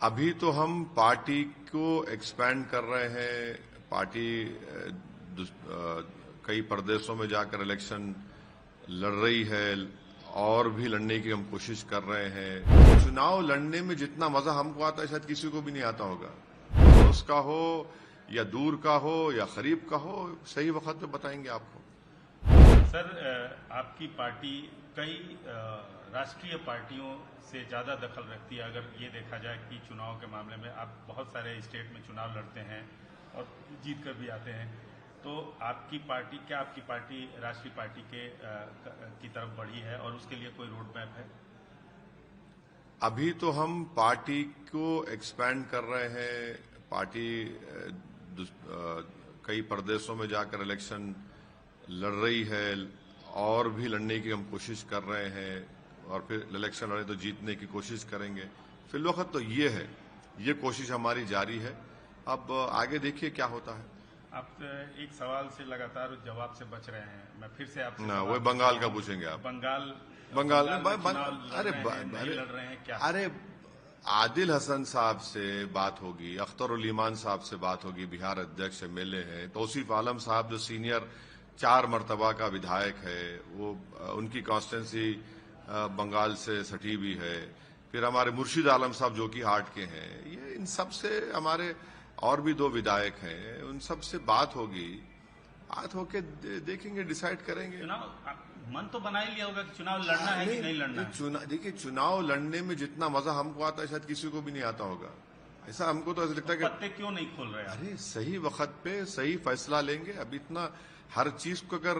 अभी तो हम पार्टी को एक्सपैंड कर रहे हैं। पार्टी कई प्रदेशों में जाकर इलेक्शन लड़ रही है और भी लड़ने की हम कोशिश कर रहे हैं। चुनाव लड़ने में जितना मजा हमको आता है शायद किसी को भी नहीं आता होगा। पड़ोस का हो या दूर का हो या करीब का हो, सही वक्त पे बताएंगे आपको। सर, आपकी पार्टी कई राष्ट्रीय पार्टियों से ज्यादा दखल रखती है। अगर ये देखा जाए कि चुनाव के मामले में आप बहुत सारे स्टेट में चुनाव लड़ते हैं और जीत कर भी आते हैं, तो आपकी पार्टी राष्ट्रीय पार्टी की तरफ बढ़ी है और उसके लिए कोई रोड मैप है? अभी तो हम पार्टी को एक्सपैंड कर रहे हैं। पार्टी कई प्रदेशों में जाकर इलेक्शन लड़ रही है और भी लड़ने की हम कोशिश कर रहे हैं, और फिर इलेक्शन लड़े तो जीतने की कोशिश करेंगे। फिलवक्त तो ये है, ये कोशिश हमारी जारी है। अब आगे देखिए क्या होता है। आप एक सवाल से लगातार जवाब से बच रहे हैं। मैं फिर से आपसे ना, वो बंगाल का पूछेंगे आप। बंगाल अरे लड़ रहे हैं क्या? अरे आदिल हसन साहब से बात होगी, अख्तर उल ईमान साहब से बात होगी, बिहार अध्यक्ष एमएलए हैं। तौसीफ आलम साहब जो सीनियर 4 मरतबा का विधायक है, वो उनकी कॉन्स्टिट्यूंसी बंगाल से सटी भी है। फिर हमारे मुर्शिद आलम साहब जो कि हार्ट के हैं, ये इन सब से हमारे और भी 2 विधायक हैं, उन सब से बात होगी। बात होके देखेंगे, डिसाइड करेंगे। चुनाव मन तो बना ही लिया होगा कि चुनाव लड़ना है कि नहीं लड़ना। देखिए, चुनाव लड़ने में जितना मजा हमको आता है शायद किसी को भी नहीं आता होगा। ऐसा हमको तो ऐसा लगता है कि पत्ते क्यों नहीं खोल रहे? अरे सही वक्त पे सही फैसला लेंगे। अब इतना हर चीज को, अगर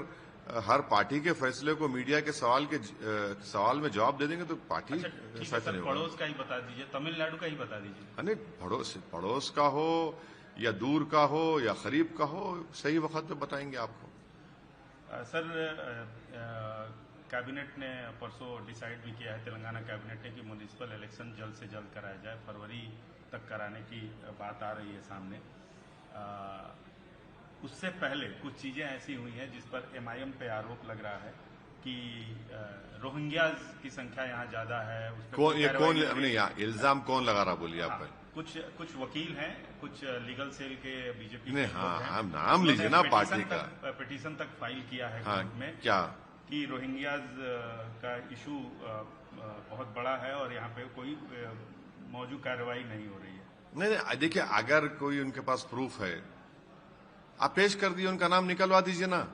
हर पार्टी के फैसले को मीडिया के सवाल में जवाब दे देंगे तो पार्टी फैसला नहीं होगा। पड़ोस का ही बता दीजिए, तमिलनाडु का ही बता दीजिए। नहीं, पड़ोस का हो या दूर का हो या करीब का हो, सही वक्त पे बताएंगे आपको। सर, कैबिनेट ने परसों डिसाइड भी किया है, तेलंगाना कैबिनेट ने, कि म्युनिसिपल इलेक्शन जल्द से जल्द कराया जाए। फरवरी तक कराने की बात आ रही है सामने। उससे पहले कुछ चीजें ऐसी हुई हैं जिस पर एमआईएम पे आरोप लग रहा है कि रोहिंग्याज की संख्या यहाँ ज्यादा है। इल्जाम कौन लगा रहा, बोलिए आप? कुछ वकील हैं, कुछ लीगल सेल के बीजेपी ने, हाँ, नाम लीजिए ना पार्टी का। पिटीशन तक फाइल किया है कोर्ट में क्या कि रोहिंग्याज का इशू बहुत बड़ा है और यहाँ पे कोई मौजूद कार्रवाई नहीं हो रही है। नहीं, देखिए, अगर कोई उनके पास प्रूफ है, आप पेश कर दिए, उनका नाम निकलवा दीजिए ना।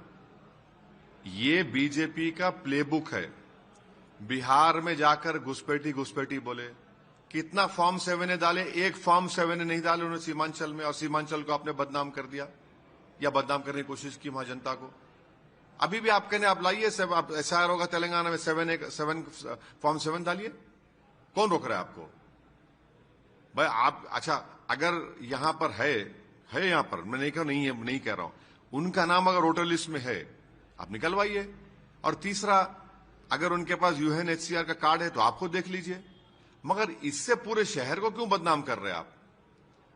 ये बीजेपी का प्लेबुक है। बिहार में जाकर घुसपैठी बोले, कितना फॉर्म 7 ने डाले, एक फॉर्म 7 ने नहीं डाले उन्होंने सीमांचल में, और सीमांचल को आपने बदनाम कर दिया या बदनाम करने की कोशिश की वहां जनता को। अभी भी आप कहने आप लाइए, आप एसआईआर होगा तेलंगाना में, 7 फॉर्म 7 डालिए। कौन रोक रहा है आपको भाई? आप अच्छा, अगर यहां पर है यहां पर, मैं नहीं कह रहा हूं, उनका नाम अगर वोटर लिस्ट में है, आप निकलवाइए। और तीसरा, अगर उनके पास यूएनएचसीआर का कार्ड है तो आप खुद देख लीजिए। मगर इससे पूरे शहर को क्यों बदनाम कर रहे हैं आप?